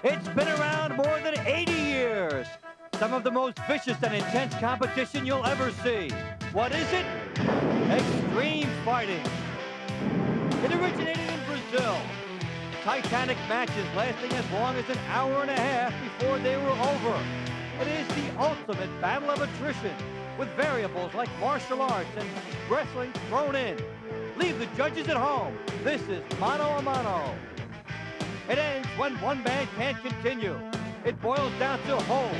It's been around more than 80 years. Some of the most vicious and intense competition you'll ever see. What is it? Extreme fighting. It originated in Brazil. Titanic matches lasting as long as an hour and a half before they were over. It is the ultimate battle of attrition, with variables like martial arts and wrestling thrown in. Leave the judges at home. This is mano a mano. It ends when one man can't continue. It boils down to holds,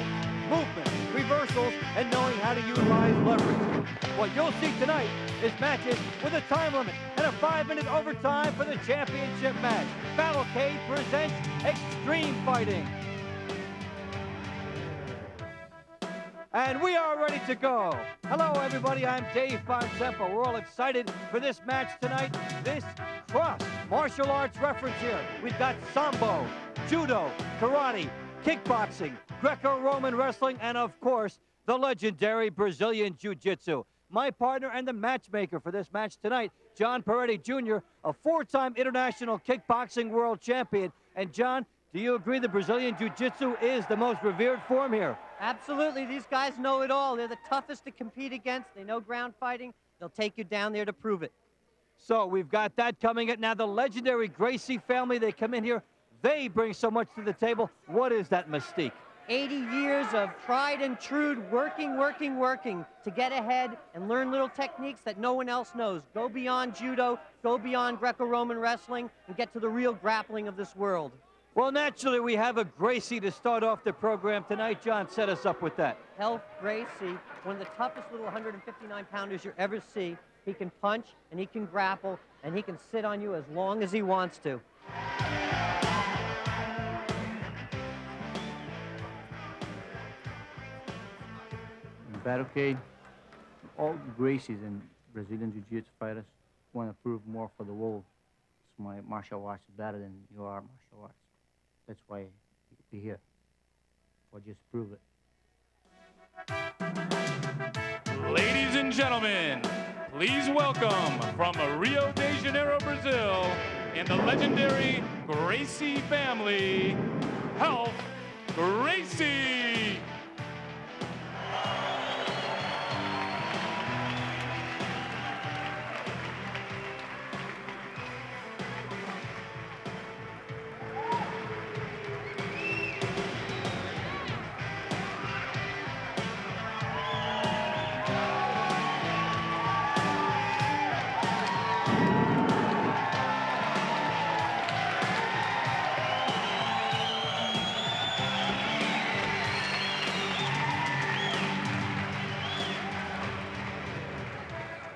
movement, reversals, and knowing how to utilize leverage. What you'll see tonight is matches with a time limit and a 5-minute overtime for the championship match. Battlecade presents Extreme Fighting. And we are ready to go. Hello, everybody. I'm Dave Fonsempa. We're all excited for this match tonight. This cross martial arts reference here. We've got Sambo, Judo, Karate, Kickboxing, Greco-Roman Wrestling, and of course, the legendary Brazilian Jiu-Jitsu. My partner and the matchmaker for this match tonight, John Peretti Jr., a 4-time international kickboxing world champion. And John, do you agree the Brazilian Jiu-Jitsu is the most revered form here? Absolutely. These guys know it all. They're the toughest to compete against. They know ground fighting. They'll take you down there to prove it. So we've got that coming up. Now the legendary Gracie family, they come in here. They bring so much to the table. What is that mystique? 80 years of tried and true working to get ahead and learn little techniques that no one else knows. Go beyond judo, go beyond Greco-Roman wrestling, and get to the real grappling of this world. Well, naturally, we have a Gracie to start off the program tonight. John, set us up with that. Ralph Gracie, one of the toughest little 159-pounders you ever see. He can punch, and he can grapple, and he can sit on you as long as he wants to. In Battlecade, all Gracies and Brazilian Jiu-Jitsu fighters want to prove more for the world. So my martial arts is better than your martial arts. That's why we're here, or just prove it. Ladies and gentlemen, please welcome from Rio de Janeiro, Brazil, and the legendary Gracie family, Ralph Gracie.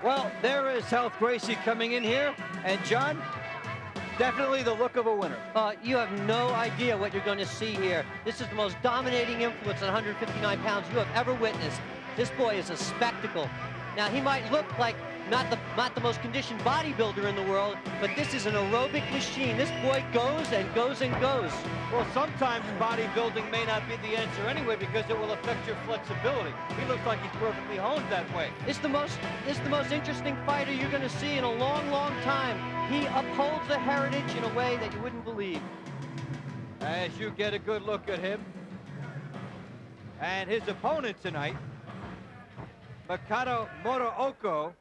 Well, there is Ralph Gracie coming in here. And John, definitely the look of a winner. You have no idea what you're going to see here. This is the most dominating influence at 159 pounds you have ever witnessed. This boy is a spectacle. Now, he might look like not the most conditioned bodybuilder in the world, but this is an aerobic machine. This boy goes and goes and goes. Well, sometimes bodybuilding may not be the answer anyway because it will affect your flexibility. He looks like he's perfectly honed that way. It's the most interesting fighter you're going to see in a long, long time. He upholds the heritage in a way that you wouldn't believe. As you get a good look at him. And his opponent tonight, Makoto Morooko,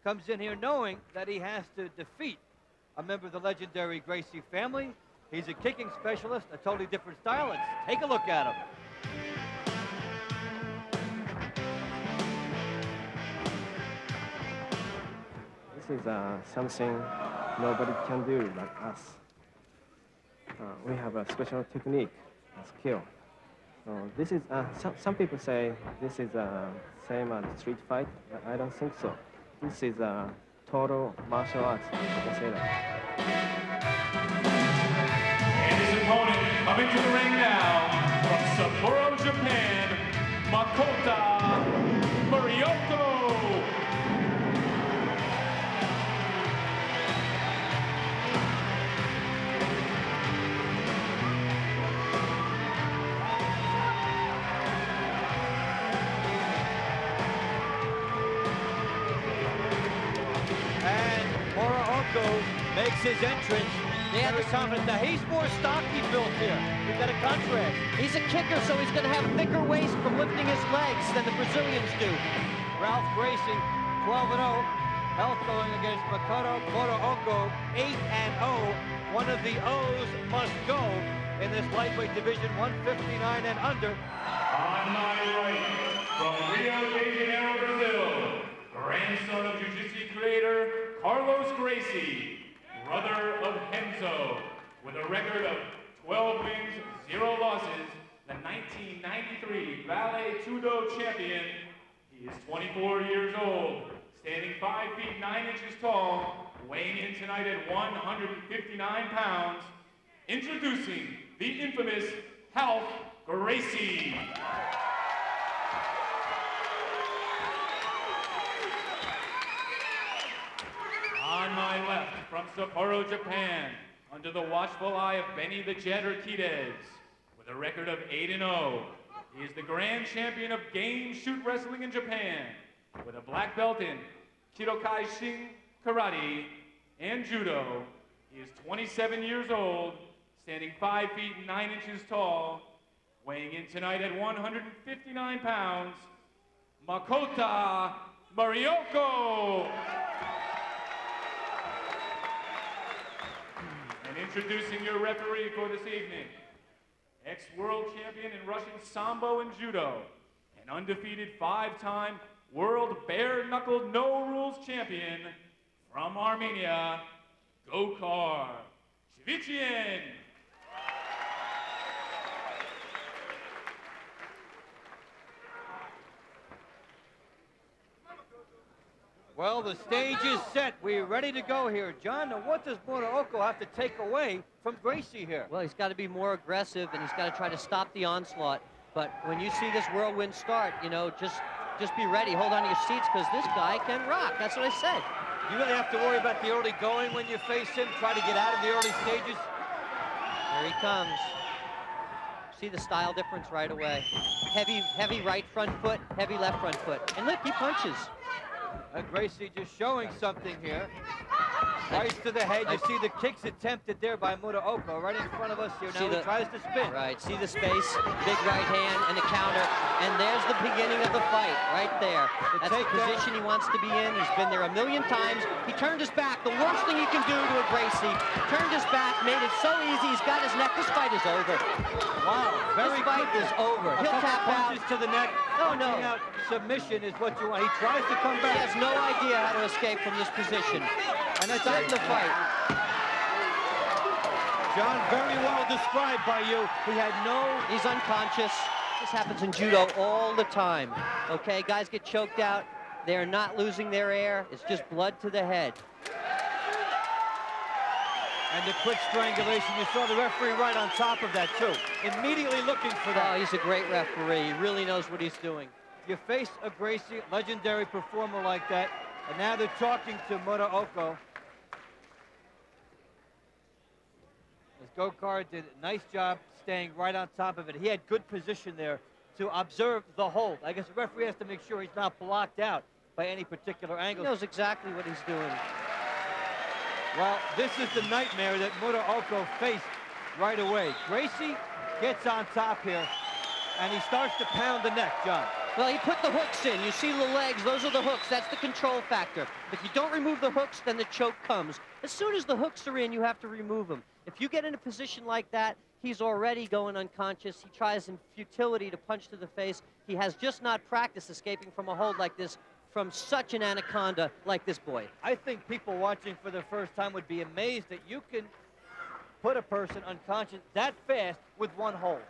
comes in here knowing that he has to defeat a member of the legendary Gracie family. He's a kicking specialist, a totally different style. Let's take a look at him. This is something nobody can do like us. We have a special technique and skill. So this is, some people say this is same as street fight. I don't think so. This is total martial arts. I can say that. And his opponent coming to the ring now from Sapporo, Japan, Makoto Morooko. Makes his entrance Very confident. Now, he's more stocky built here. We've got a contrast. He's a kicker, so he's going to have a thicker waist from lifting his legs than the Brazilians do. Ralph Gracie, 12-0. Health going against Makoto Muraoka, 8-0. One of the O's must go in this lightweight division, 159 and under. On my right, from Rio de Janeiro, Brazil, grandson of Jiu-Jitsu creator Carlos Gracie, brother of Henzo, with a record of 12 wins, 0 losses, the 1993 Ballet Tudo champion. He is 24 years old, standing 5 feet 9 inches tall, weighing in tonight at 159 pounds. Introducing the infamous Ralph Gracie. On my left, from Sapporo, Japan, under the watchful eye of Benny the Jet Urquidez, with a record of 8-0. He is the grand champion of game shoot wrestling in Japan, with a black belt in Kidokai Shin Karate and Judo. He is 27 years old, standing 5 feet 9 inches tall, weighing in tonight at 159 pounds, Makota Marioko. And introducing your referee for this evening, ex-world champion in Russian Sambo and Judo, an undefeated 5-time world bare-knuckled no-rules champion from Armenia, Gokar Shvichian. Well, the stage is set. We're ready to go here. John, now what does Muraoka have to take away from Gracie here? Well, he's got to be more aggressive, and he's got to try to stop the onslaught. But when you see this whirlwind start, you know, just be ready. Hold on to your seats, because this guy can rock. That's what I said. You really have to worry about the early going when you face him. Try to get out of the early stages. Here he comes. See the style difference right away. Heavy right front foot, heavy left front foot. And look, he punches. Gracie just showing something here. Right to the head. You see the kicks attempted there by Muraoka right in front of us here. Now he tries to spin. Right, see the space, big right hand and the counter. And there's the beginning of the fight right there. That's the position he wants to be in. He's been there a million times. He turned his back. The worst thing you can do to a Gracie. Turned his back, made it so easy. He's got his neck. This fight is over. Wow, this fight is over. He'll tap out. Punches to the neck. Oh, no. Out. Submission is what you want. He tries to come back. He has no idea how to escape from this position. And that's in the fight. John, very well described by you. He had He's unconscious. This happens in judo all the time. Okay, guys get choked out. They're not losing their air. It's just blood to the head. And the quick strangulation. You saw the referee right on top of that, too. Immediately looking for that. Oh, he's a great referee. He really knows what he's doing. You face a Gracie, legendary performer like that, and now they're talking to Muraoka. As Gokar did a nice job staying right on top of it. He had good position there to observe the hold. I guess the referee has to make sure he's not blocked out by any particular angle. He knows exactly what he's doing. Well, this is the nightmare that Muraoka faced right away. Gracie gets on top here, and he starts to pound the neck, John. Well, he put the hooks in. You see the legs, those are the hooks. That's the control factor. If you don't remove the hooks, then the choke comes. As soon as the hooks are in, you have to remove them. If you get in a position like that, he's already going unconscious. He tries in futility to punch to the face. He has just not practiced escaping from a hold like this from such an anaconda like this boy. I think people watching for the first time would be amazed that you can put a person unconscious that fast with one hold.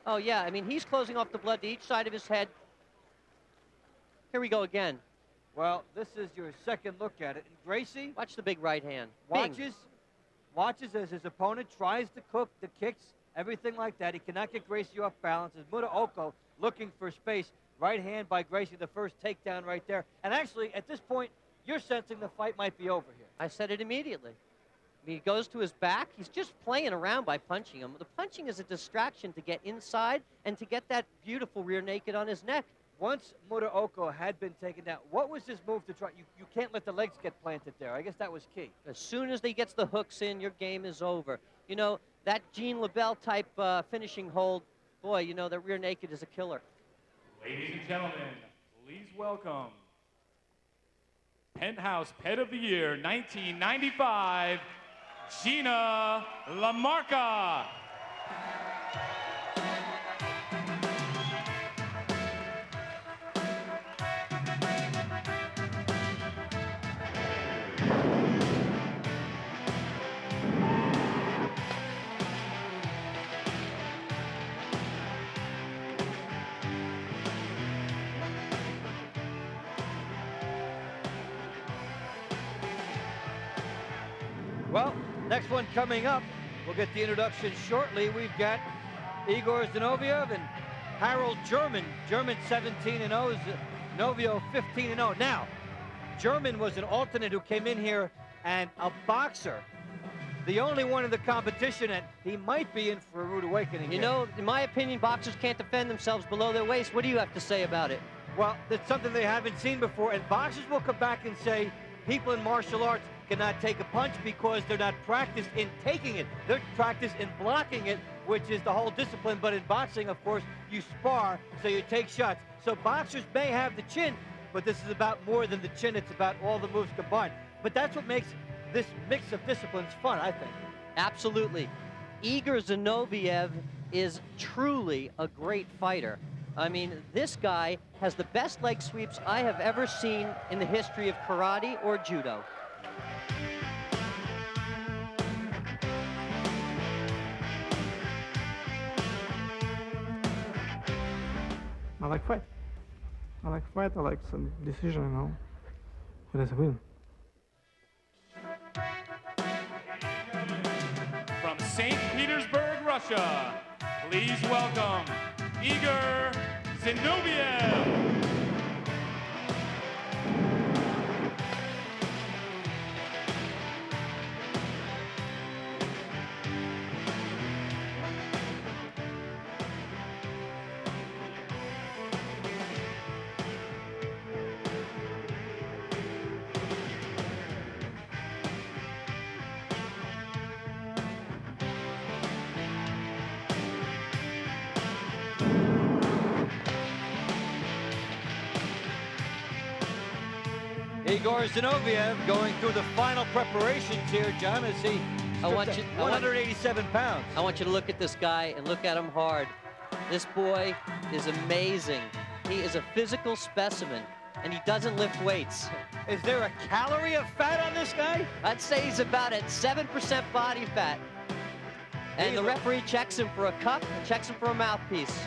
Oh, yeah. I mean, he's closing off the blood to each side of his head. Here we go again. Well, this is your second look at it. And Gracie... Watch the big right hand. Watches as his opponent tries to cook the kicks, everything like that. He cannot get Gracie off balance. As Muraoka looking for space. Right hand by Gracie, the first takedown right there. And actually, at this point, you're sensing the fight might be over here. I said it immediately. I mean, he goes to his back. He's just playing around by punching him. The punching is a distraction to get inside and to get that beautiful rear naked on his neck. Once Muraoka had been taken down, what was his move to try? You can't let the legs get planted there. I guess that was key. As soon as he gets the hooks in, your game is over. You know, that Jean LaBelle type finishing hold, boy, you know, that rear naked is a killer. Ladies and gentlemen, please welcome Penthouse Pet of the Year 1995, Gina LaMarca. Well, next one coming up, we'll get the introduction shortly. We've got Igor Zinoviev and Harold German. German 17-0, Zinoviev 15-0. Now, German was an alternate who came in here and a boxer. The only one in the competition, and he might be in for a rude awakening. You know, in my opinion, boxers can't defend themselves below their waist. What do you have to say about it? Well, it's something they haven't seen before, and boxers will come back and say people in martial arts cannot take a punch because they're not practiced in taking it. They're practiced in blocking it, which is the whole discipline. But in boxing, of course, you spar, so you take shots. So boxers may have the chin, but this is about more than the chin. It's about all the moves combined. But that's what makes this mix of disciplines fun, I think. Absolutely. Igor Zinoviev is truly a great fighter. I mean, this guy has the best leg sweeps I have ever seen in the history of karate or judo. I like fight. I like fight, I like some decision, you know. Who does win? From St. Petersburg, Russia, please welcome Igor Zinoviev. Igor Zinoviev going through the final preparations here, John, as he 187 pounds. I want you to look at this guy and look at him hard. This boy is amazing. He is a physical specimen, and he doesn't lift weights. Is there a calorie of fat on this guy? I'd say he's about at 7% body fat. And the referee checks him for a cup and checks him for a mouthpiece.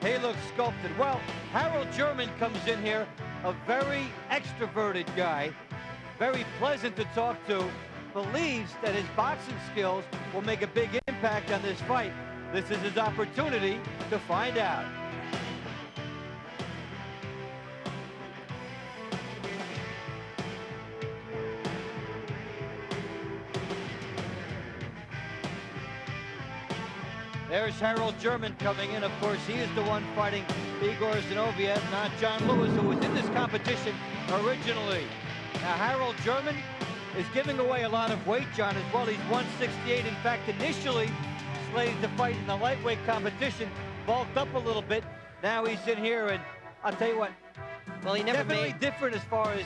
He looks sculpted. Well, Harold German comes in here, a very extroverted guy, very pleasant to talk to, believes that his boxing skills will make a big impact on this fight. This is his opportunity to find out. There's Harold German coming in. Of course, he is the one fighting Igor Zinoviev, not John Lewis, who was in this competition originally. Now, Harold German is giving away a lot of weight, John, as well. He's 168. In fact, initially slated to fight in the lightweight competition, bulked up a little bit. Now he's in here, and I'll tell you what, well, he never definitely different as far as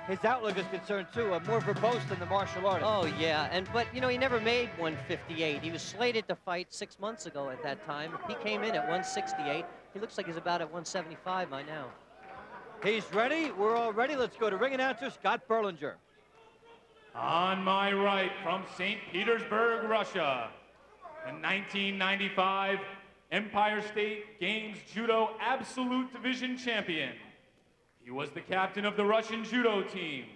his outlook is concerned, too. More verbose than the martial artist. Oh, yeah. But, you know, he never made 158. He was slated to fight 6 months ago at that time. He came in at 168. He looks like he's about at 175 by now. He's ready. We're all ready. Let's go to ring announcer Scott Berlinger. On my right, from St. Petersburg, Russia, the 1995 Empire State Games Judo Absolute Division champion. He was the captain of the Russian judo team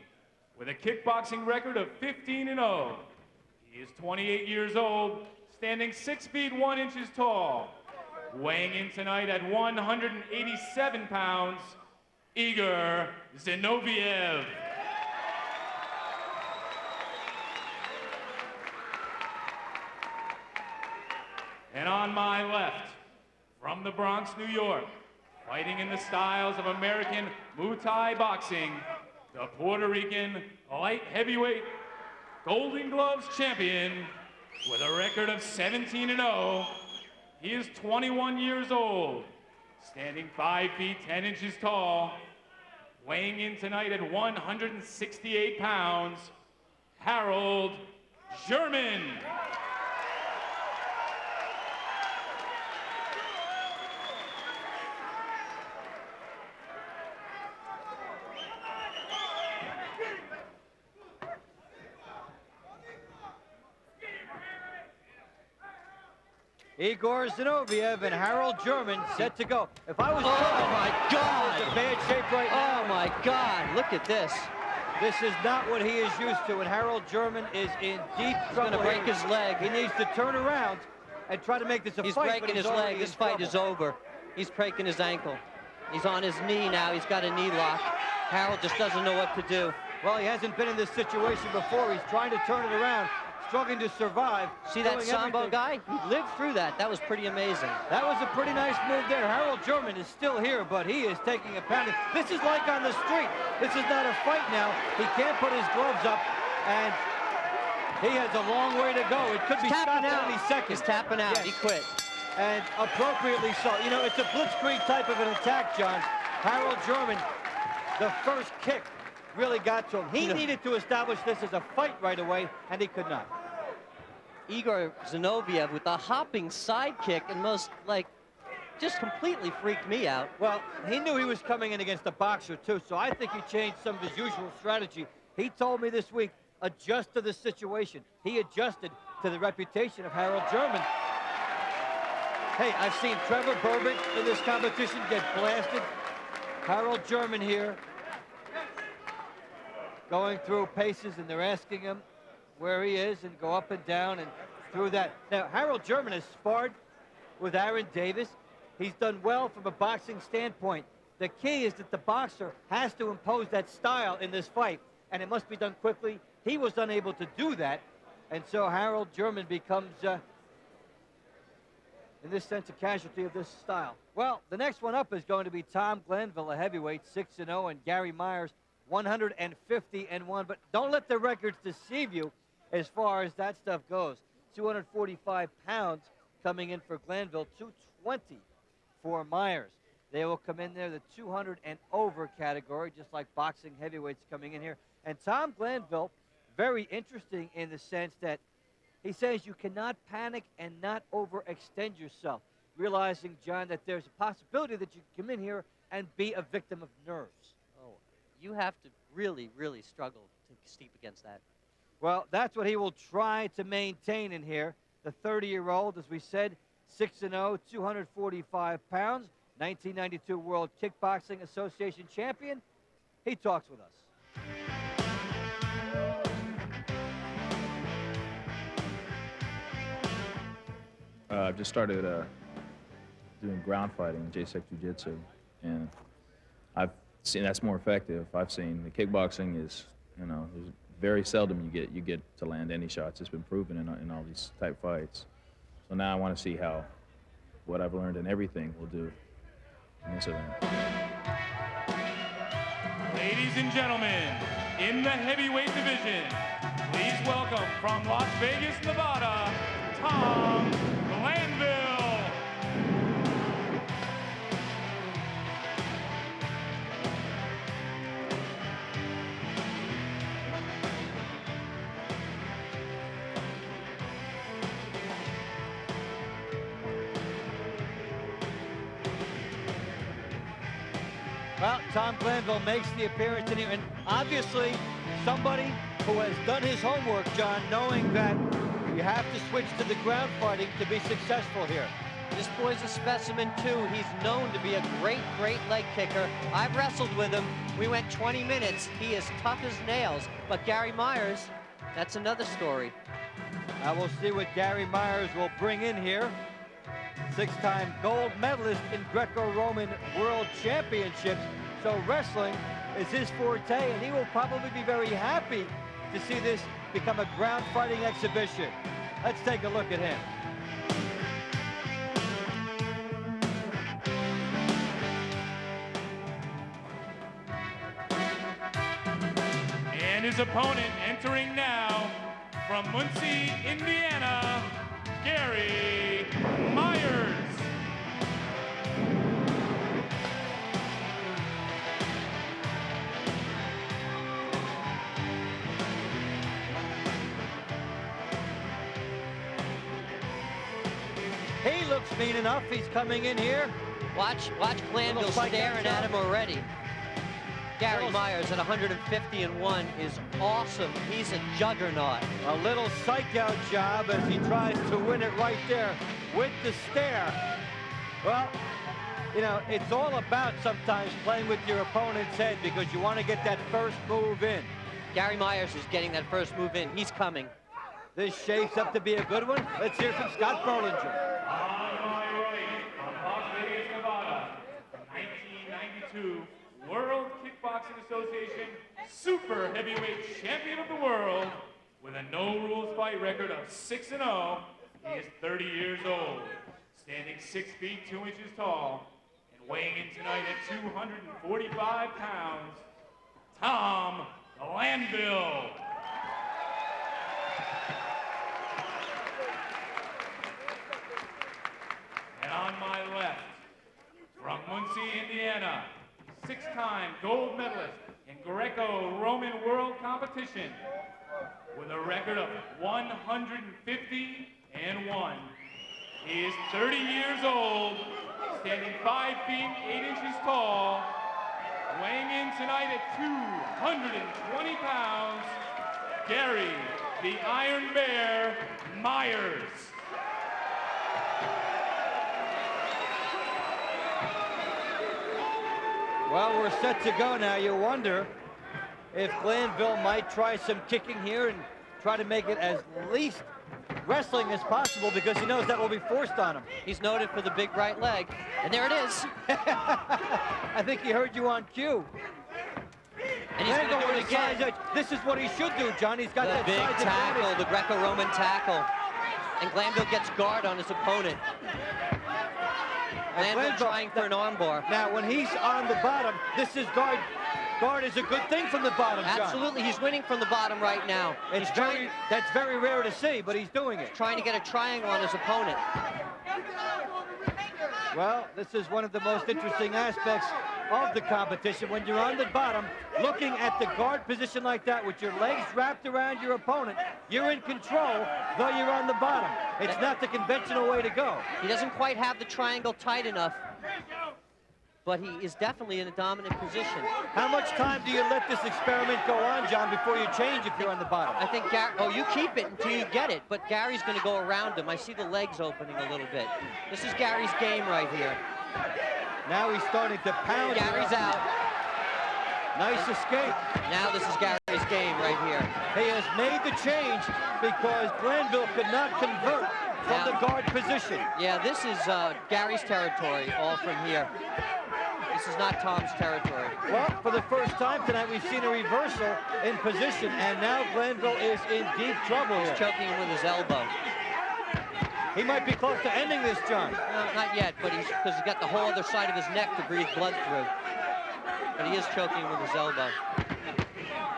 with a kickboxing record of 15-0. He is 28 years old, standing 6 feet 1 inches tall. Weighing in tonight at 187 pounds, Igor Zinoviev. And on my left, from the Bronx, New York, Fighting in the styles of American Muay Thai boxing, the Puerto Rican light heavyweight Golden Gloves champion with a record of 17-0. He is 21 years old, standing 5 feet 10 inches tall, weighing in tonight at 168 pounds, Harold German. Igor Zinoviev and Harold German set to go. If I was Oh my God! in bad shape right now. Oh my God! Look at this. This is not what he is used to, and Harold German is in deep trouble. He's gonna break here. his leg. He needs to turn around and try to make this a He's fight. breaking his leg. This fight is over. He's breaking his ankle. He's on his knee now. He's got a knee lock. Harold just doesn't know what to do. Well, he hasn't been in this situation before. He's trying to turn it around, struggling to survive. See that doing Sambo everything. guy? He lived through that. That was pretty amazing. That was a pretty nice move there. Harold German is still here, but he is taking a pounding. This is like on the street. This is not a fight now. He can't put his gloves up, and he has a long way to go. It could be stopped any second. He's tapping out. Yes. He quit. And appropriately so. You know, it's a blitzkrieg type of an attack, John. Harold German, the first kick really got to him. He needed to establish this as a fight right away, and he could not. Igor Zinoviev with a hopping side kick and just completely freaked me out. Well, he knew he was coming in against a boxer, too, so I think he changed some of his usual strategy. He told me this week, adjust to the situation. He adjusted to the reputation of Harold German. Hey, I've seen Trevor Burbant in this competition get blasted. Harold German here going through paces, and they're asking him where he is and go up and down and through that. Now, Harold German has sparred with Aaron Davis. He's done well from a boxing standpoint. The key is that the boxer has to impose that style in this fight, and it must be done quickly. He was unable to do that, and so Harold German becomes, in this sense, a casualty of this style. Well, the next one up is going to be Tom Glanville, a heavyweight, 6-0, and Gary Myers, 150-1. But don't let the records deceive you as far as that stuff goes. 245 pounds coming in for Glanville, 220 for Myers. They will come in there the 200 and over category, just like boxing heavyweights coming in here. And Tom Glanville, very interesting in the sense that he says you cannot panic and not overextend yourself, realizing, John, that there's a possibility that you can come in here and be a victim of nerves. Oh, you have to really, really struggle to steep against that. Well, that's what he will try to maintain in here. The 30-year-old, as we said, 6-0, 245 pounds, 1992 World Kickboxing Association champion. He talks with us. I've just started doing ground fighting, J-Sec Jiu-Jitsu, and I've seen that's more effective. I've seen the kickboxing is, there's very seldom you get to land any shots. It's been proven in all these type fights. So now I want to see how what I've learned in everything will do in this event. Ladies and gentlemen, in the heavyweight division, please welcome from Las Vegas, Nevada, Tom Glanville. Well, Tom Glanville makes the appearance in here, and obviously somebody who has done his homework, John, knowing that you have to switch to the ground fighting to be successful here. This boy's a specimen, too. He's known to be a great, great leg kicker. I've wrestled with him. We went 20 minutes. He is tough as nails. But Gary Myers, that's another story. Now we'll see what Gary Myers will bring in here. 6-time gold medalist in Greco-Roman World Championships. So wrestling is his forte, and he will probably be very happy to see this become a ground fighting exhibition. Let's take a look at him. his opponent entering now from Muncie, Indiana, Gary Myers. He looks mean enough. He's coming in here. Watch Glanville staring at him already. Gary Myers at 150-1 is awesome. He's a juggernaut. A little psych out job as he tries to win it right there with the stare. Well, you know, it's all about sometimes playing with your opponent's head because you want to get that first move in. Gary Myers is getting that first move in. He's coming. This shapes up to be a good one. Let's hear from Scott Berlinger. On my right, from Las Vegas, Nevada, 1992 World Kickboxing Association Super Heavyweight Champion of the World with a no-rules fight record of 6-0. He is 30 years old, standing 6 feet 2 inches tall, and weighing in tonight at 245 pounds, Tom Glanville. And on my left, from Muncie, Indiana, 6-time gold medalist in Greco-Roman World Competition with a record of 150-1. He is 30 years old, standing 5 feet 8 inches tall, weighing in tonight at 220 pounds, Gary, the Iron Bear, Myers. Well, we're set to go now. You wonder if Glanville might try some kicking here and try to make it as least wrestling as possible because he knows that will be forced on him. He's noted for the big right leg. And there it is. I think he heard you on cue. And he's going to do it again. This is what he should do, John. He's got the that big size tackle, advantage. the Greco-Roman tackle. And Glanville gets guard on his opponent. Glanville trying for an armbar. Now, when he's on the bottom, this is guard. Guard is a good thing from the bottom, John. Absolutely, he's winning from the bottom right now. That's very rare to see, but he's doing it. Trying to get a triangle on his opponent. Well, this is one of the most interesting aspects of the competition. When you're on the bottom, looking at the guard position like that with your legs wrapped around your opponent, you're in control, though you're on the bottom. It's not the conventional way to go. He doesn't quite have the triangle tight enough, but he is definitely in a dominant position. How much time do you let this experiment go on, John, before you change if you're on the bottom? I think Gary, oh, you keep it until you get it, but Gary's going to go around him. I see the legs opening a little bit. This is Gary's game right here. Now he's starting to pound. Gary's out. Nice escape. Now this is Gary's game right here. He has made the change because Glanville could not convert from the guard position. Yeah, this is Gary's territory, all from here. This is not Tom's territory. Well, for the first time tonight, we've seen a reversal in position, and now Glanville is in deep trouble here. He's choking him with his elbow. He might be close to ending this, John. No, not yet, but because he's got the whole other side of his neck to breathe blood through. But he is choking with his elbow.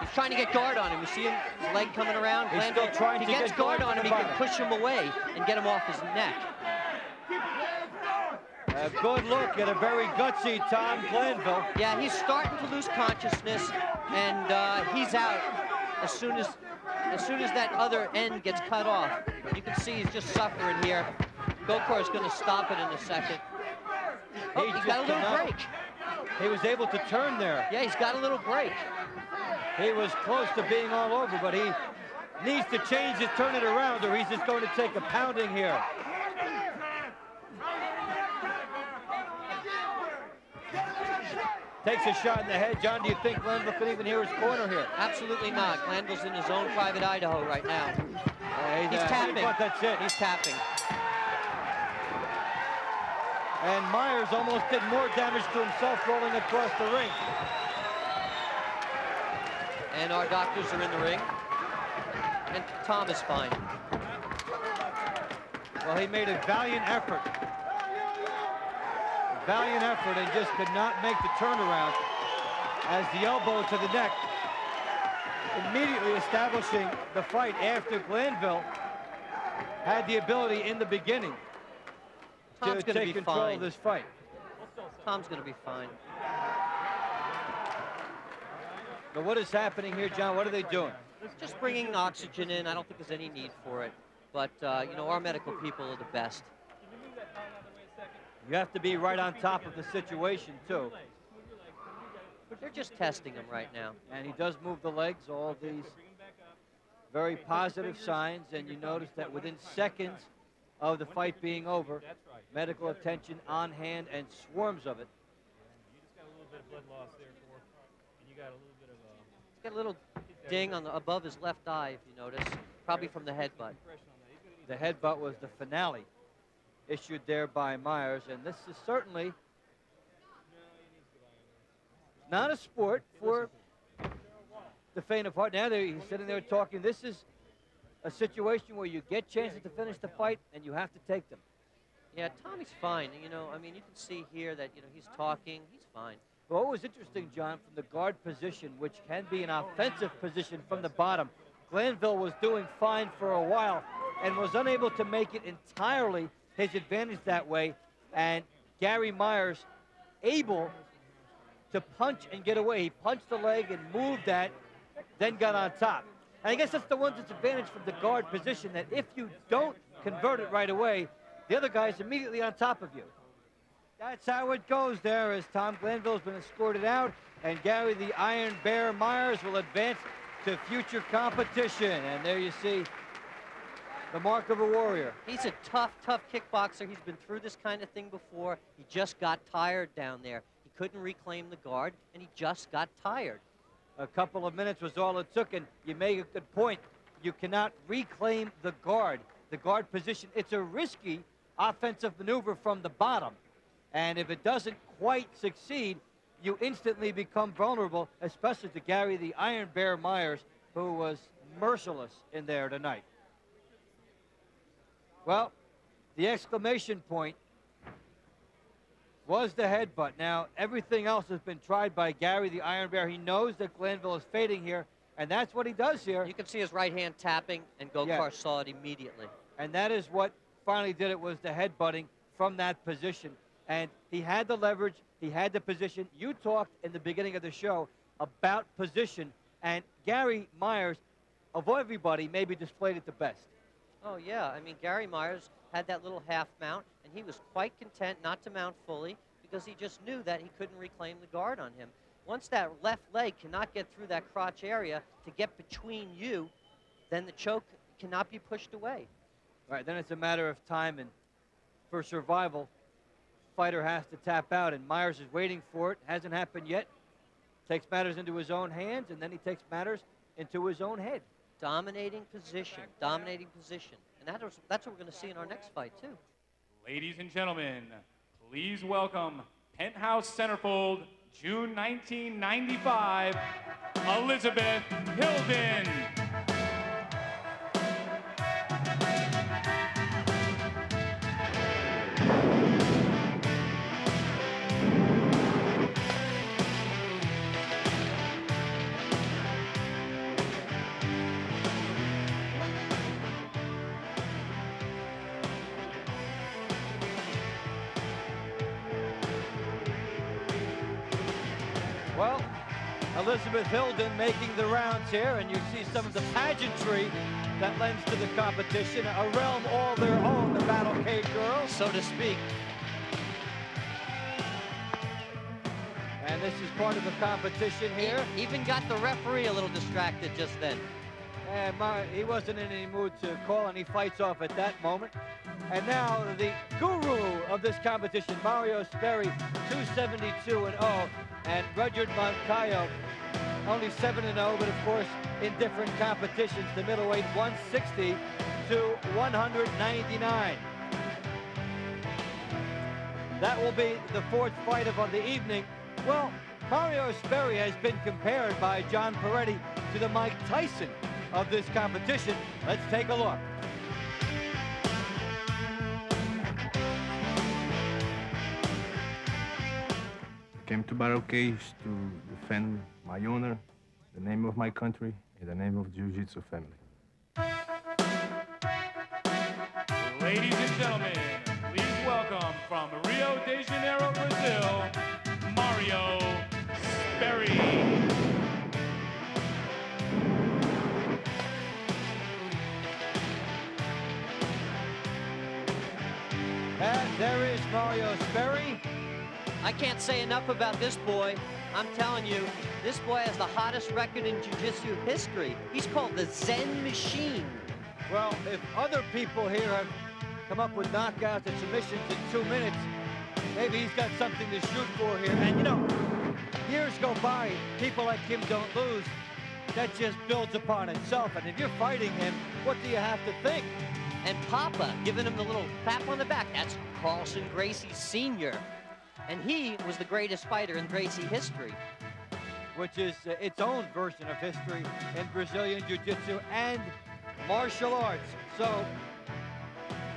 He's trying to get guard on him. You see him, his leg coming around? He's still trying to get He gets guard on him, he can bottom. push him away and get him off his neck. A good look at a very gutsy Tom Glanville. Yeah, he's starting to lose consciousness, and he's out as soon as that other end gets cut off. You can see he's just suffering here. Gokor is going to stop it in a second. Oh, he got a little break. He was able to turn there. Yeah, he's got a little break. He was close to being all over, but he needs to change his turn it around, or he's just going to take a pounding here. Takes a shot in the head. John, do you think Glanville could even hear his corner here? Absolutely not. Glanville's in his own private Idaho right now. He's tapping. That's it. He's tapping. And Myers almost did more damage to himself rolling across the ring. And our doctors are in the ring. And Tom is fine. Well, he made a valiant effort. Valiant effort and just could not make the turnaround as the elbow to the neck immediately establishing the fight after Glanville had the ability in the beginning Tom's to gonna take be control fine. of this fight. Tom's going to be fine. But what is happening here, John? What are they doing? Just bringing oxygen in. I don't think there's any need for it. But, you know, our medical people are the best. You have to be right on top of the situation, too. They're just testing him right now. And he does move the legs, all these very positive signs. And you notice that within seconds of the fight being over, medical attention on hand and swarms of it. You just got a little bit of blood loss there, and you got a little bit of He's got a little ding on the, above his left eye, if you notice, probably from the headbutt. The headbutt was the finale issued there by Myers, and this is certainly not a sport for the faint of heart. Now he's sitting there talking. This is a situation where you get chances to finish the fight, and you have to take them. Yeah, Tommy's fine. You know, I mean, you can see here that, you know, he's talking. He's fine. Well, what was interesting, John, from the guard position, which can be an offensive position from the bottom, Glanville was doing fine for a while and was unable to make it entirely his advantage that way. And Gary Myers able to punch and get away. He punched the leg and moved that, then got on top. And I guess that's the one disadvantage from the guard position, that if you don't convert it right away, the other guy's immediately on top of you. That's how it goes there, as Tom Glanville's been escorted out, and Gary the Iron Bear Myers will advance to future competition. And there you see the mark of a warrior. He's a tough, tough kickboxer. He's been through this kind of thing before. He just got tired down there. He couldn't reclaim the guard, and he just got tired. A couple of minutes was all it took, and you make a good point. You cannot reclaim the guard position. It's a risky offensive maneuver from the bottom. And if it doesn't quite succeed, you instantly become vulnerable, especially to Gary the Iron Bear Myers, who was merciless in there tonight. Well, the exclamation point was the headbutt. Now, everything else has been tried by Gary the Iron Bear. He knows that Glanville is fading here, and that's what he does here. You can see his right hand tapping, and Gokar saw it immediately. And that is what finally did it, was the headbutting from that position. And he had the leverage, he had the position. You talked in the beginning of the show about position, and Gary Myers, of everybody, maybe displayed it the best. Oh, yeah. I mean, Gary Myers had that little half mount, and he was quite content not to mount fully because he just knew that he couldn't reclaim the guard on him. Once that left leg cannot get through that crotch area to get between you, then the choke cannot be pushed away. All right, then it's a matter of time, and for survival, fighter has to tap out, and Myers is waiting for it. Hasn't happened yet. Takes matters into his own hands, and then he takes matters into his own head. Dominating position, dominating position. And that's what we're going to see in our next fight, too. Ladies and gentlemen, please welcome Penthouse Centerfold, June 1995, Elizabeth Hilden. Well, Elizabeth Hilden making the rounds here, and you see some of the pageantry that lends to the competition. A realm all their own, the Battlecade girls, so to speak. And this is part of the competition here. He even got the referee a little distracted just then. And he wasn't in any mood to call any fights off at that moment. And now the guru of this competition, Mario Sperry, 272-0, and Rudyard Moncayo, only 7-0, but of course in different competitions. The middleweight 160 to 199. That will be the fourth fight of the evening. Well, Mario Sperry has been compared by John Peretti to the Mike Tyson of this competition. Let's take a look. Came to Battle Cage to defend my honor, the name of my country, in the name of Jiu-Jitsu family. Ladies and gentlemen, please welcome from Rio de Janeiro, Brazil, Mario Sperry. And there is Mario Sperry. I can't say enough about this boy. I'm telling you, this boy has the hottest record in jiu-jitsu history. He's called the Zen Machine. Well, if other people here have come up with knockouts and submissions in 2 minutes, maybe he's got something to shoot for here. And you know, years go by, people like him don't lose. That just builds upon itself. And if you're fighting him, what do you have to think? And Papa giving him the little tap on the back. That's Carlson Gracie Sr. And he was the greatest fighter in Gracie history. Which is its own version of history in Brazilian Jiu-Jitsu and martial arts. So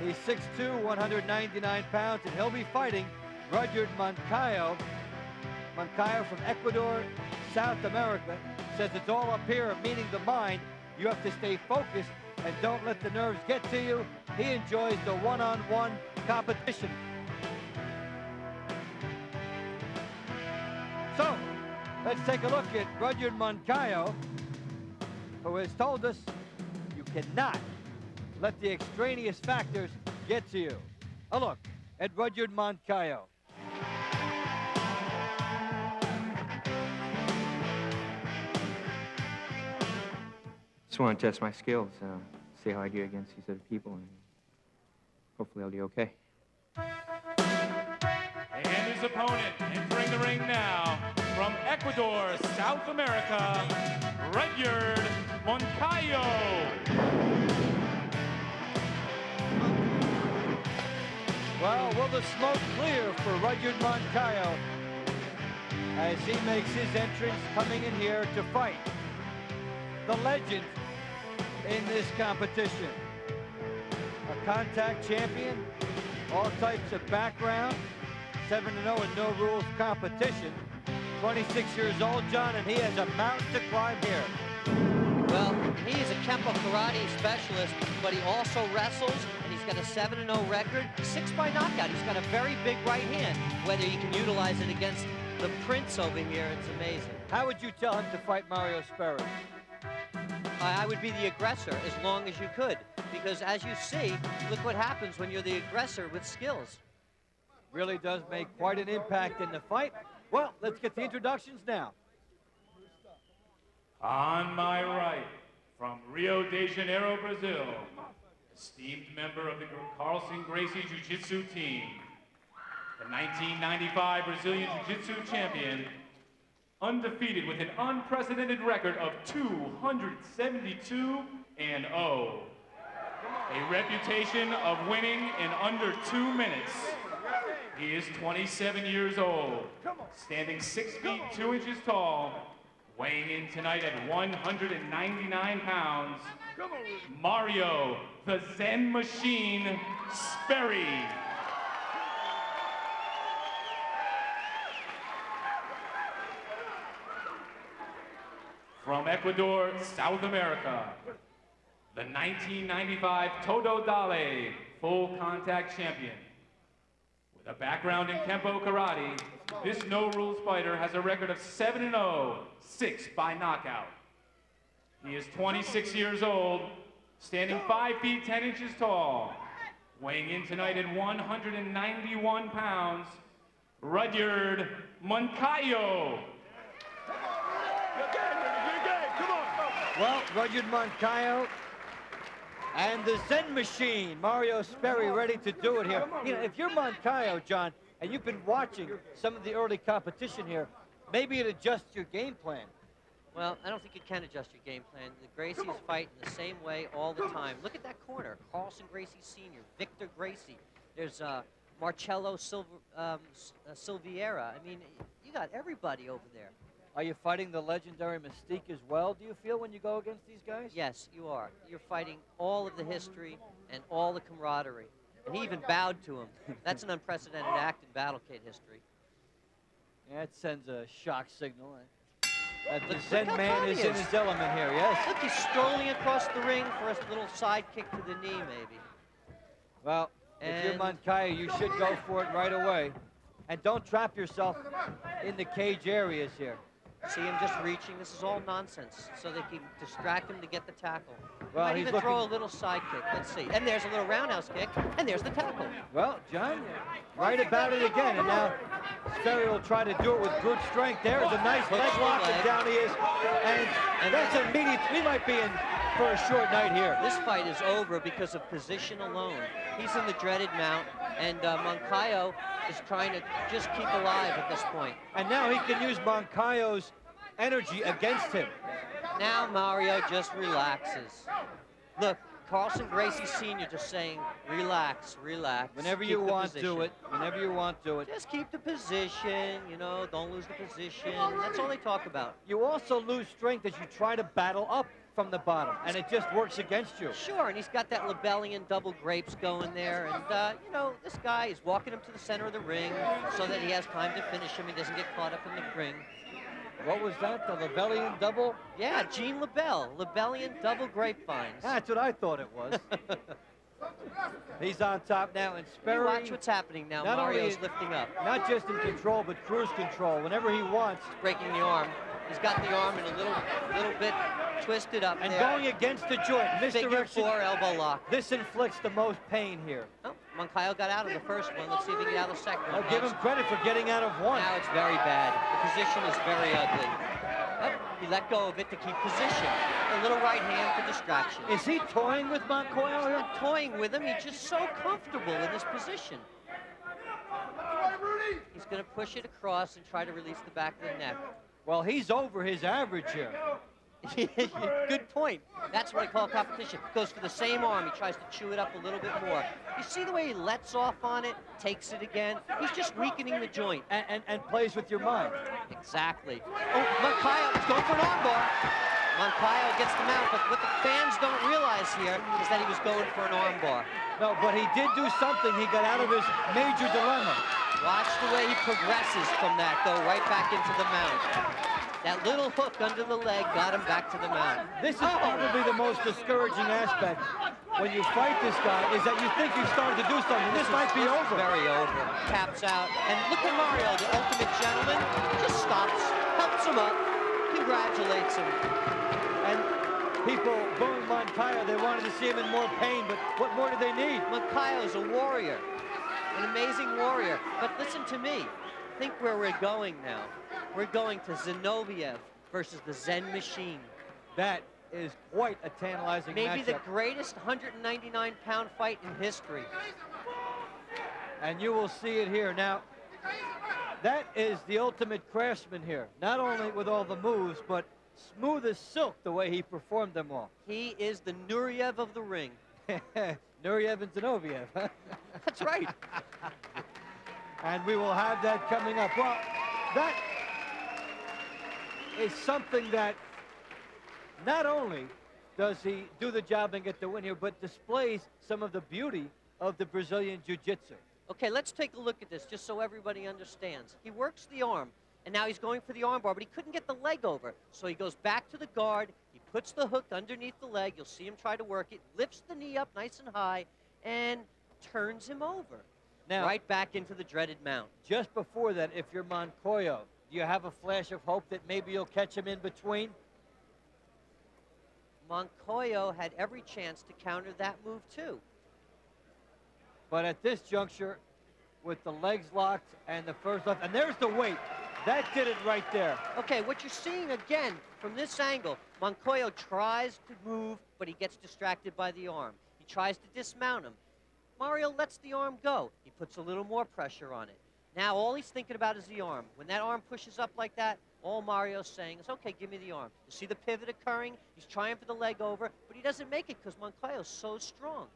he's 6'2", 199 pounds, and he'll be fighting Rudyard Moncayo. Moncayo from Ecuador, South America. Says it's all up here, meaning the mind. You have to stay focused and don't let the nerves get to you. He enjoys the one-on-one competition. So, let's take a look at Rudyard Moncayo, who has told us you cannot let the extraneous factors get to you. A look at Rudyard Moncayo. Just want to test my skills, see how I do against these other people, and hopefully I'll do okay. And his opponent entering the ring now from Ecuador, South America, Rudyard Moncayo. Well, will the smoke clear for Rudyard Moncayo as he makes his entrance coming in here to fight the legend in this competition? A contact champion, all types of background, 7-0 in no rules competition. 26 years old, John, and he has a mountain to climb here. Well, he is a Kempo karate specialist, but he also wrestles, and he's got a 7-0 record, 6 by knockout. He's got a very big right hand. Whether you can utilize it against the Prince over here, it's amazing. How would you tell him to fight Mario Sperry? I would be the aggressor as long as you could, because as you see, look what happens when you're the aggressor with skills. Really does make quite an impact in the fight. Well, let's get the introductions now. On my right, from Rio de Janeiro, Brazil, esteemed member of the Carlson Gracie Jiu-Jitsu team, the 1995 Brazilian Jiu-Jitsu champion, undefeated with an unprecedented record of 272-0. A reputation of winning in under 2 minutes. He is 27 years old, standing 6 feet 2 inches tall, weighing in tonight at 199 pounds, Mario, the Zen Machine, Sperry. From Ecuador, South America, the 1995 Todo Dale full contact champion. With a background in Kempo karate, this no-rules fighter has a record of 7-0, 6 by knockout. He is 26 years old, standing 5 feet 10 inches tall, weighing in tonight at 191 pounds, Rudyard Moncayo. Well, Rudyard Moncayo and the Zen Machine, Mario Sperry, ready to do it here. You know, if you're Moncayo, John, and you've been watching some of the early competition here, maybe it adjusts your game plan. Well, I don't think you can adjust your game plan. The Gracies fight in the same way all the time. Look at that corner. Carlson Gracie Sr., Victor Gracie. There's Marcelo Silveira. I mean, you got everybody over there. Are you fighting the legendary Mystique as well, do you feel, when you go against these guys? Yes, you are. You're fighting all of the history and all the camaraderie. And he even bowed to him. That's an unprecedented act in Battlecade history. Yeah, it sends a shock signal. The Zen how man proud is he in his element here, yes. Look, he's strolling across the ring for a little side kick to the knee, maybe. Well, if you're And- Moncayo, you should go for it right away. And don't trap yourself in the cage areas here. See him just reaching. This is all nonsense, so they can distract him to get the tackle. Well, Might he's even throw a looking- little side kick. Let's see. And there's a little roundhouse kick, and there's the tackle. Well, John, right about it again. And now Sperry will try to do it with brute strength. There's a nice Hooks leg the lock, leg. and down he is. And that's immediate. We might be in for a short night here. This fight is over because of position alone. He's in the dreaded mount, and Moncayo is trying to just keep alive at this point. And now he can use Moncayo's energy against him. Now Mario just relaxes. Look, Carlson Gracie Sr. just saying, relax, relax. Whenever keep you the want, position. do it. Whenever you want, do it. Just keep the position, you know, don't lose the position. That's all they talk about. You also lose strength as you try to battle up from the bottom, and it just works against you. Sure, and he's got that Lebellian double grapes going there, and, you know, this guy is walking him to the center of the ring so that he has time to finish him. He doesn't get caught up in the ring. What was that, the Lebellian double? Yeah, Gene LeBell, Lebellian double grapevines. That's what I thought it was. He's on top now, and You Sperry, watch what's happening now. not Mario's only- lifting up, not just in control, but cruise control. Whenever he wants, breaking the arm. He's got the arm in a little bit twisted up and there. going against the joint, Figure misdirection. 4 elbow lock. This inflicts the most pain here. Oh, Moncayo got out of the first one. Let's see if he can get out of the second one. I'll give him credit for getting out of one. Now it's very bad. The position is very ugly. Oh, he let go of it to keep position. A little right hand for distraction. Is he toying with Moncayo here? Not toying with him. He's just so comfortable in this position. He's going to push it across and try to release the back of the neck. Well, he's over his average here. Good point. That's what I call competition. Goes for the same arm. He tries to chew it up a little bit more. You see the way he lets off on it, takes it again? He's just weakening the joint. And plays with your mind. Exactly. Oh, Moncayo is going for an armbar. Moncayo gets the mount, but what the fans don't realize here is that he was going for an armbar. No, but he did do something. He got out of his major dilemma. Watch the way he progresses from that, though, right back into the mount. That little hook under the leg got him back to the mount. This is probably the most discouraging aspect when you fight this guy, is that you think you're starting to do something. This might be over. Very over. Taps out. And look at Mario, the ultimate gentleman. Just stops, helps him up, congratulates him. And people booing Moncayo, they wanted to see him in more pain, but what more do they need? Moncayo's a warrior, an amazing warrior. But listen to me. Think where we're going now. We're going to Zinoviev versus the Zen Machine. That is quite a tantalizing Maybe the matchup. greatest 199-pound fight in history. And you will see it here. Now, that is the ultimate craftsman here. Not only with all the moves, but smooth as silk the way he performed them all. He is the Nureyev of the ring. Nureyev and Zinoviev. That's right. And we will have that coming up. Well, that is something that not only does he do the job and get the win here, but displays some of the beauty of the Brazilian Jiu-Jitsu. Okay, let's take a look at this just so everybody understands. He works the arm, and now he's going for the armbar, but he couldn't get the leg over. So he goes back to the guard, he puts the hook underneath the leg, you'll see him try to work it, lifts the knee up nice and high, and turns him over. Now, right back into the dreaded mount. just before that, if you're Moncayo, do you have a flash of hope that maybe you'll catch him in between? Moncayo had every chance to counter that move too. But at this juncture, with the legs locked and the first left, and there's the weight. That did it right there. Okay, what you're seeing again from this angle, Moncayo tries to move, but he gets distracted by the arm. He tries to dismount him. Mario lets the arm go. He puts a little more pressure on it. Now all he's thinking about is the arm. When that arm pushes up like that, all Mario's saying is, okay, give me the arm. You see the pivot occurring? He's trying for the leg over, but he doesn't make it because Moncayo's so strong.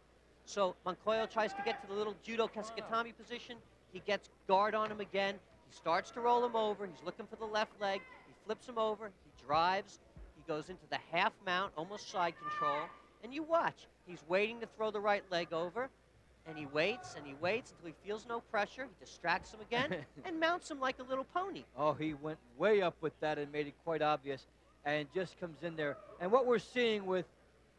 So Moncayo tries to get to the little judo kesikatami position. He gets guard on him again. He starts to roll him over. He's looking for the left leg. He flips him over. He drives. He goes into the half mount, almost side control. And you watch. He's waiting to throw the right leg over. and he waits until he feels no pressure. He distracts him again and mounts him like a little pony. Oh, he went way up with that and made it quite obvious, and just comes in there. And what we're seeing with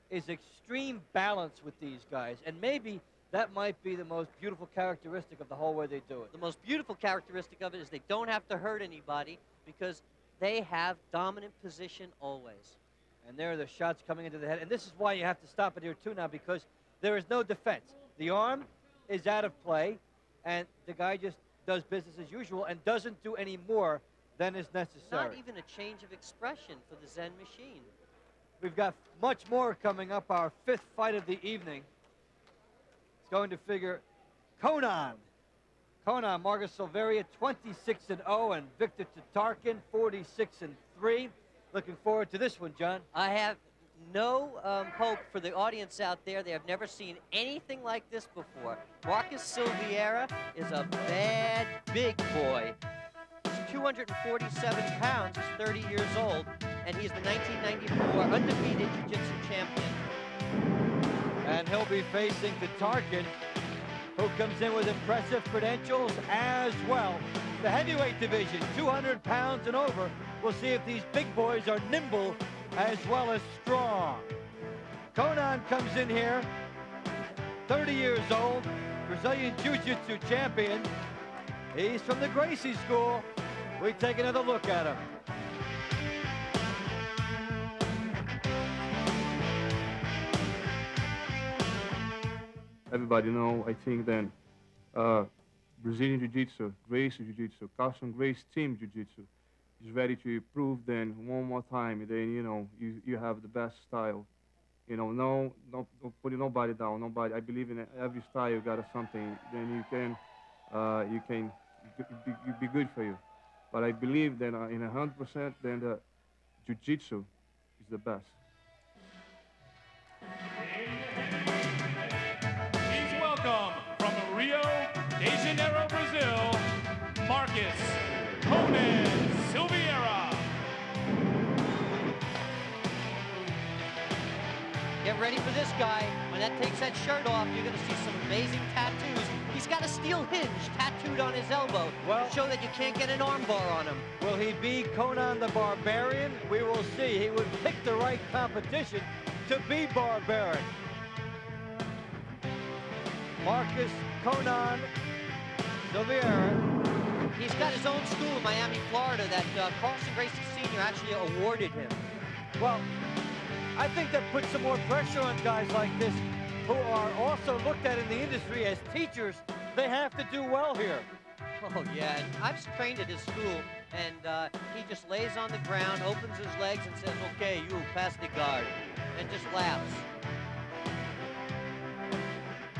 is extreme balance with these guys, and maybe that might be the most beautiful characteristic of the whole way they do it. The most beautiful characteristic of it is they don't have to hurt anybody because they have dominant position always. And there are the shots coming into the head. And this is why you have to stop it here, too, now, because there is no defense. The arm is out of play, and the guy just does business as usual and doesn't do any more than is necessary. Not even a change of expression for the Zen machine. We've got much more coming up, our 5th fight of the evening. It's going to figure Conan, Marcus Silveira, 26-0, and Victor Tatarkin, 46-3. Looking forward to this one, John. I have no hope for the audience out there. They have never seen anything like this before. Marcus Silveira is a bad, big boy. He's 247 pounds. He's 30 years old, and he's the 1994 undefeated jiu-jitsu champion. And he'll be facing Tatarkin, who comes in with impressive credentials as well. The heavyweight division, 200 pounds and over. We'll see if these big boys are nimble as well as strong. Conan comes in here, 30 years old, Brazilian Jiu-Jitsu champion. He's from the Gracie School. We take another look at him. Everybody know, I think then, Brazilian Jiu-Jitsu, Gracie Jiu-Jitsu, Carlson Gracie team Jiu-Jitsu is ready to prove then one more time, then, you know, you have the best style. You know, no putting nobody down, nobody. I believe in every style you got something, then you can be good for you. But I believe that in 100%, then the Jiu-Jitsu is the best. Please welcome from Rio de Janeiro, Brazil, Marcus Conan Silveira. Get ready for this guy. When that takes that shirt off, you're going to see some amazing tattoos. He's got a steel hinge tattooed on his elbow to show that you can't get an armbar on him. Will he be Conan the Barbarian? We will see. He would pick the right competition to be barbaric. Marcus Conan Silveira. He's got his own school in Miami, Florida that Carlson Gracie Jr. actually awarded him. Well, I think that puts some more pressure on guys like this who are also looked at in the industry as teachers. They have to do well here. Oh, yeah, and I've trained at his school, and he just lays on the ground, opens his legs, and says, okay, you, pass the guard, and just laughs.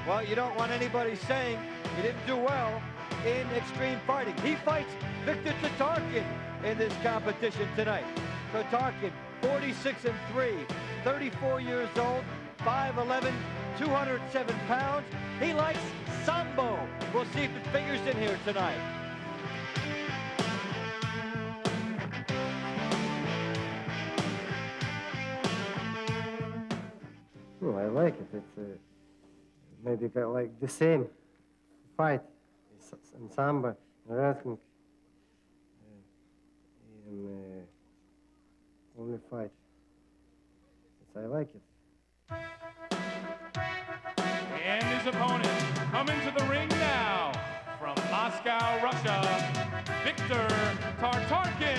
Well, you don't want anybody saying you didn't do well in extreme fighting. He fights Victor Tatarkin in this competition tonight. Tatarkin, 46-3, 34 years old, 5'11", 207 pounds. He likes Sambo. We'll see if it figures in here tonight. Oh, I like it. It's maybe like the same fight in Samba, wrestling, in only fight. I like it. And his opponent coming to the ring now from Moscow, Russia, Victor Tatarkin.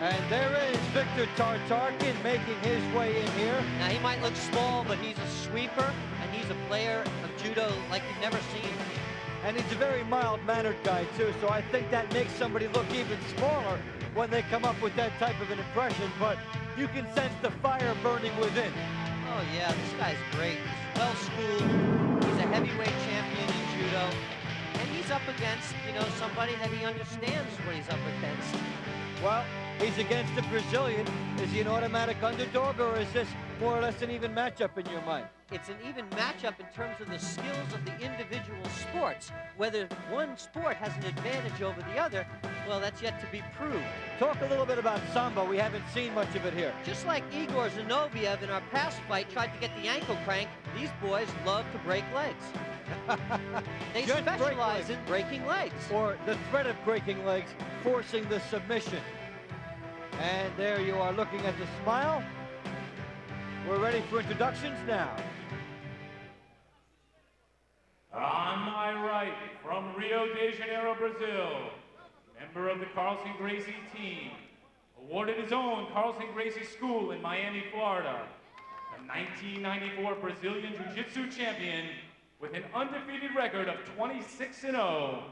And there is Victor Tatarkin making his way in here. Now, he might look small, but he's a sweeper, and he's a player of judo like you've never seen. And he's a very mild-mannered guy, too, so I think that makes somebody look even smaller when they come up with that type of an impression, but you can sense the fire burning within. Oh, yeah, this guy's great. He's well-schooled. He's a heavyweight champion in judo, and he's up against, you know, somebody that he understands what he's up against. Well, He's against the Brazilian. Is he an automatic underdog, or is this more or less an even matchup in your mind? It's an even matchup in terms of the skills of the individual sports. Whether one sport has an advantage over the other, well, that's yet to be proved. Talk a little bit about Sambo. We haven't seen much of it here. Just like Igor Zinoviev in our past fight tried to get the ankle crank, these boys love to break legs. They Just specialize in breaking legs. Or the threat of breaking legs, forcing the submission. And there you are looking at the smile. We're ready for introductions now. On my right, from Rio de Janeiro, Brazil, member of the Carlson Gracie team, awarded his own Carlson Gracie School in Miami, Florida, the 1994 Brazilian Jiu-Jitsu champion with an undefeated record of 26-0.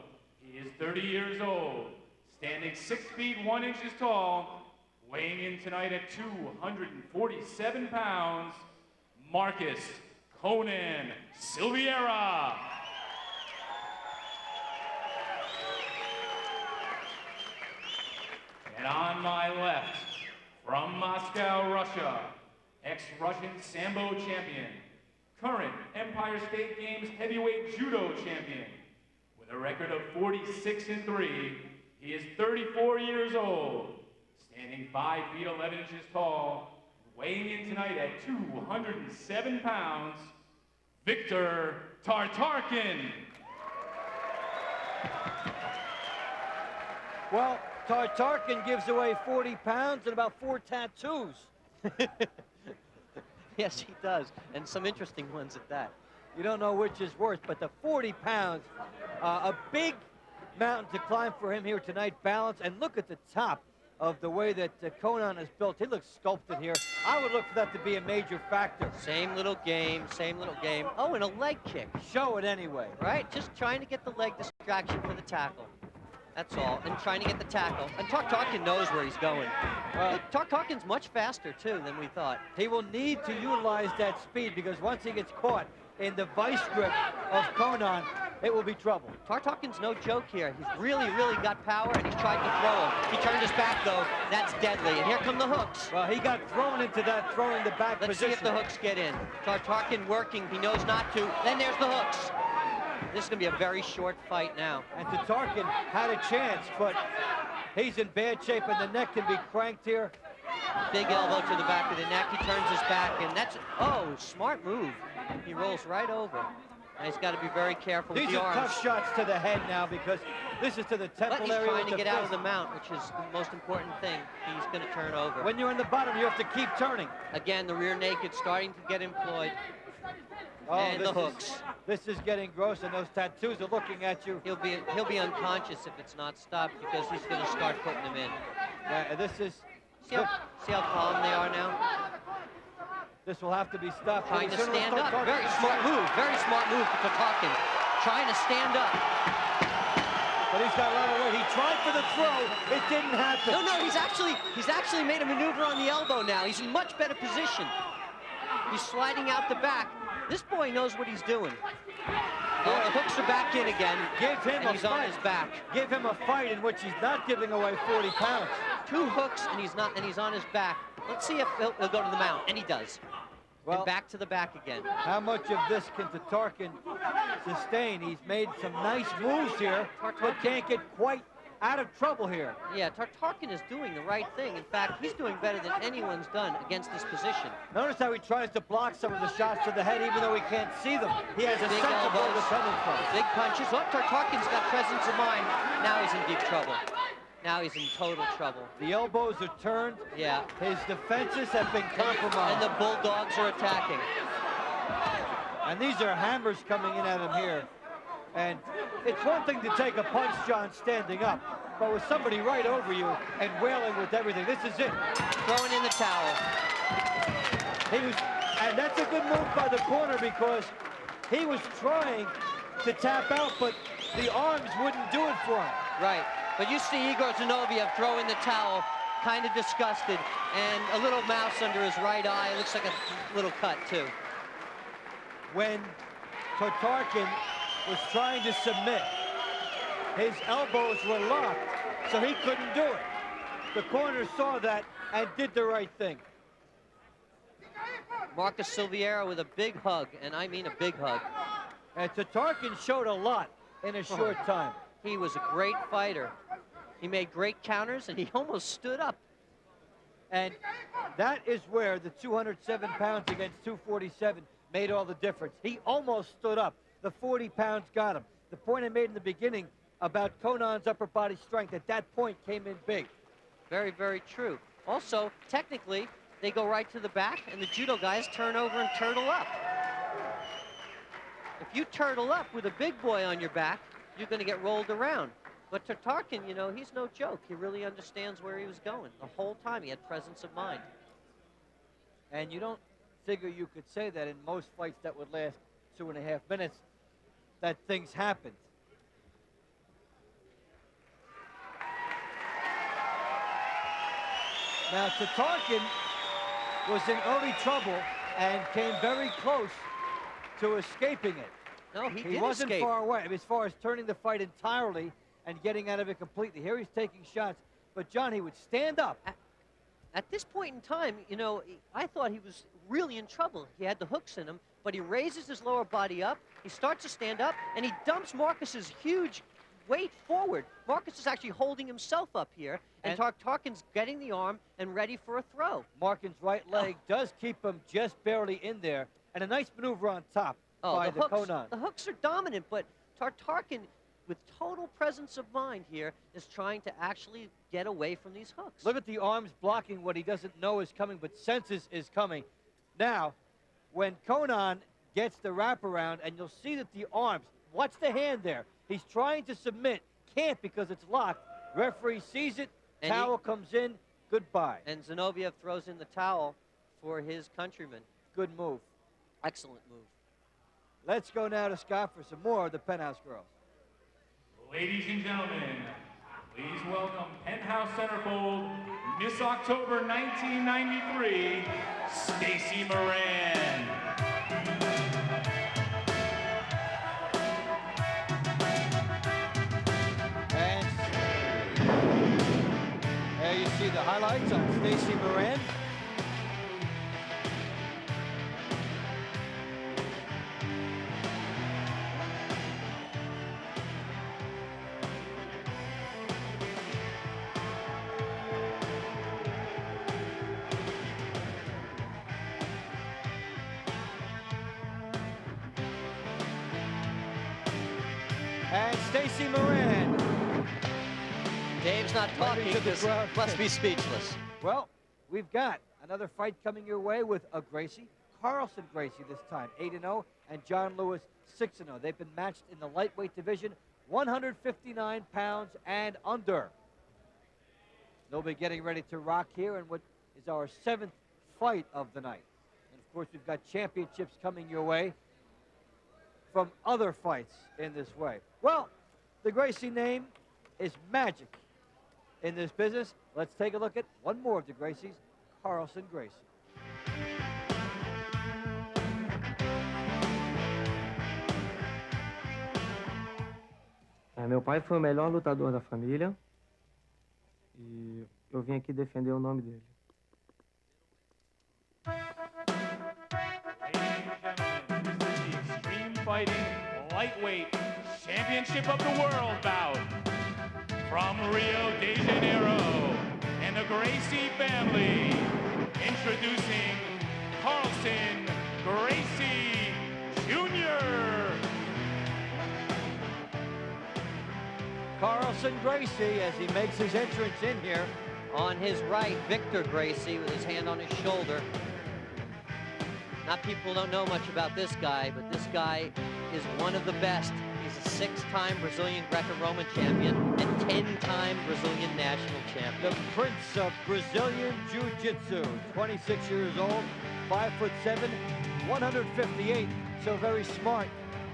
He is 30 years old, standing 6 feet 1 inches tall, weighing in tonight at 247 pounds, Marcus Conan Silveira. And on my left, from Moscow, Russia, ex-Russian Sambo champion, current Empire State Games heavyweight judo champion, with a record of 46-3, he is 34 years old, standing 5 feet 11 inches tall, weighing in tonight at 207 pounds, Victor Tartarkin. Well, Tartarkin gives away 40 pounds and about 4 tattoos. Yes, he does, and some interesting ones at that. You don't know which is worse, but the 40 pounds, a big mountain to climb for him here tonight, balance, and look at the top of the way that Conan is built. He looks sculpted here. I would look for that to be a major factor. Same little game, same little game. Oh, and a leg kick. Show it anyway. Right, just trying to get the leg distraction for the tackle. That's all, and trying to get the tackle. And Tartarkin knows where he's going. Well, Tartarkin's much faster, too, than we thought. He will need to utilize that speed because once he gets caught in the vice grip of Conan, it will be trouble. Tartarkin's no joke here. He's really, really got power, and he's tried to throw him. He turned his back, though. That's deadly. And here come the hooks. Well, he got thrown into that throwing the back position. Let's see if the hooks get in. Tartarkin working. He knows not to. Then there's the hooks. This is going to be a very short fight now. And Tartarkin had a chance, but he's in bad shape, and the neck can be cranked here. Big elbow to the back of the neck. He turns his back, and that's, oh, smart move. He rolls right over. And he's got to be very careful with the arms. These are tough shots to the head now because this is to the temple area. But he's trying to get out of the mount, which is the most important thing. He's going to turn over. When you're in the bottom, you have to keep turning. Again, the rear naked starting to get employed. Oh, and the hooks. This is getting gross, and those tattoos are looking at you. He'll be unconscious if it's not stopped because he's going to start putting them in. Yeah, this is. See how calm they are now. This will have to be stopped. Trying to stand up. Very smart move. Very smart move for Tartarkin. Trying to stand up. But he's got a lot of weight. He tried for the throw. It didn't happen. No, he's actually made a maneuver on the elbow now. He's in much better position. He's sliding out the back. This boy knows what he's doing. Oh, the hooks are back in again. Give him a he's fight. On his back. Give him a fight in which he's not giving away 40 pounds. 2 hooks and he's on his back. Let's see if he'll go to the mount, and he does. Well, and back to the back again. How much of this can Tartarkin sustain? He's made some nice moves here, but can't get quite out of trouble here. Yeah, Tartarkin is doing the right thing. In fact, he's doing better than anyone's done against this position. Notice how he tries to block some of the shots to the head, even though he can't see them. He has a sense of where they're coming from. Big punches. Oh, Tartarkin's got presence of mind. Now he's in deep trouble. Now he's in total trouble. The elbows are turned. Yeah. His defenses have been compromised. And the Bulldogs are attacking. And these are hammers coming in at him here. And it's one thing to take a punch, John, standing up, but with somebody right over you and wailing with everything, this is it. Throwing in the towel. And that's a good move by the corner because he was trying to tap out, but the arms wouldn't do it for him. Right. But you see Igor Zinoviev throw in the towel, kind of disgusted, and a little mouse under his right eye. It looks like a little cut, too. When Tartarkin was trying to submit, his elbows were locked, so he couldn't do it. The corner saw that and did the right thing. Marcus Silveira with a big hug, and I mean a big hug. And Tatarkin showed a lot in a short time. He was a great fighter. He made great counters, and he almost stood up. And that is where the 207 pounds against 247 made all the difference. He almost stood up. The 40 pounds got him. The point I made in the beginning about Conan's upper body strength, at that point came in big. Very, very true. Also, technically, they go right to the back, and the judo guys turn over and turtle up. If you turtle up with a big boy on your back, you're going to get rolled around. But Tatarkin, you know, he's no joke. He really understands where he was going. The whole time he had presence of mind. And you don't figure you could say that in most fights that would last 2.5 minutes, that things happened. Now, Tatarkin was in early trouble and came very close to escaping it. No, he did wasn't escape. far away as far as turning the fight entirely and getting out of it completely. Here he's taking shots, but John, he would stand up. At this point in time, you know, I thought he was really in trouble. He had the hooks in him, but he raises his lower body up, he starts to stand up, and he dumps Marcus's huge weight forward. Marcus is actually holding himself up here, and Tatarkin's getting the arm and ready for a throw. Markin's right leg does keep him just barely in there, and a nice maneuver on top by the Conan. The hooks are dominant, but Tatarkin, with total presence of mind here, is trying to actually get away from these hooks. Look at the arms blocking what he doesn't know is coming, but senses is coming. Now, when Conan gets the wraparound, and you'll see that the arms, watch the hand there. He's trying to submit, can't because it's locked. Referee sees it, And towel comes in, goodbye. And Zinoviev throws in the towel for his countryman. Good move. Excellent move. Let's go now to Scott for some more of the Penthouse Girls. Ladies and gentlemen, please welcome Penthouse Centerfold, Miss October 1993, Stacy Moran. And there you see the highlights on Stacy Moran. And Stacy Moran. Dave's not talking, To the because crowd. must be speechless. Well, we've got another fight coming your way with a Gracie. Carlson Gracie this time, 8-0, and John Lewis, 6-0. They've been matched in the lightweight division, 159 pounds and under. They'll be getting ready to rock here in what is our 7th fight of the night. And of course, we've got championships coming your way from other fights in this way. Well, the Gracie name is magic in this business. Let's take a look at one more of the Gracies, Carlson Gracie. Meu pai foi o melhor lutador da família e eu vim aqui defender o nome dele. Fighting lightweight championship of the world bout from Rio de Janeiro and the Gracie family, introducing Carlson Gracie Jr. Carlson Gracie, as he makes his entrance in here. On his right, Victor Gracie with his hand on his shoulder. Not people don't know much about this guy, but this guy is one of the best. He's a 6-time Brazilian Greco-Roman champion and 10-time Brazilian national champion. The Prince of Brazilian Jiu-Jitsu, 26 years old, 5'7", 158, so very smart.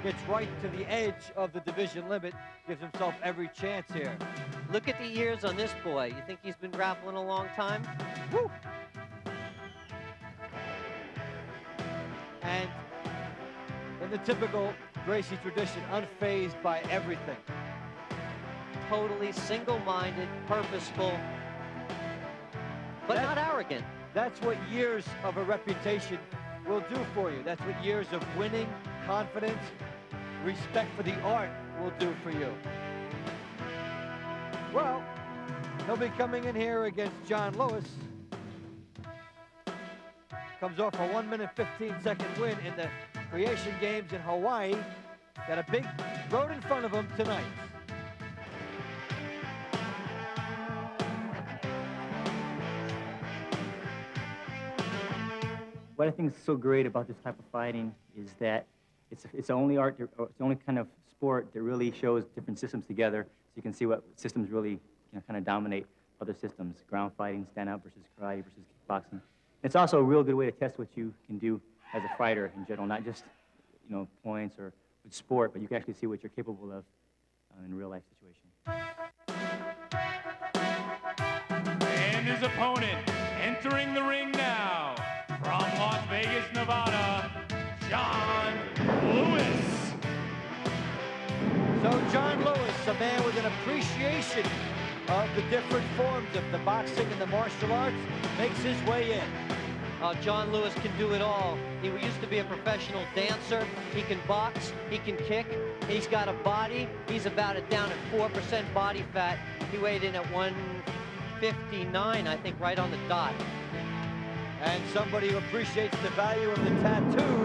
Gets right to the edge of the division limit, gives himself every chance here. Look at the ears on this boy. You think he's been grappling a long time? Woo! And in the typical Gracie tradition, unfazed by everything. Totally single-minded, purposeful. but not arrogant. That's what years of a reputation will do for you. That's what years of winning, confidence, respect for the art will do for you. Well, he'll be coming in here against John Lewis. Comes off a 1-minute, 15-second win in the Creation Games in Hawaii. Got a big road in front of him tonight. What I think is so great about this type of fighting is that it's the only art, it's the only kind of sport that really shows different systems together, so you can see what systems really kind of dominate other systems: ground fighting, stand-up versus karate versus kickboxing. It's also a real good way to test what you can do as a fighter in general, not just points or with sport, but you can actually see what you're capable of in a real-life situation. And his opponent entering the ring now, from Las Vegas, Nevada, John Lewis. So John Lewis, a man with an appreciation of the different forms of the boxing and the martial arts, makes his way in. John Lewis can do it all. He used to be a professional dancer. He can box, he can kick, he's got a body. He's about down at 4% body fat. He weighed in at 159, I think, right on the dot. And somebody who appreciates the value of the tattoos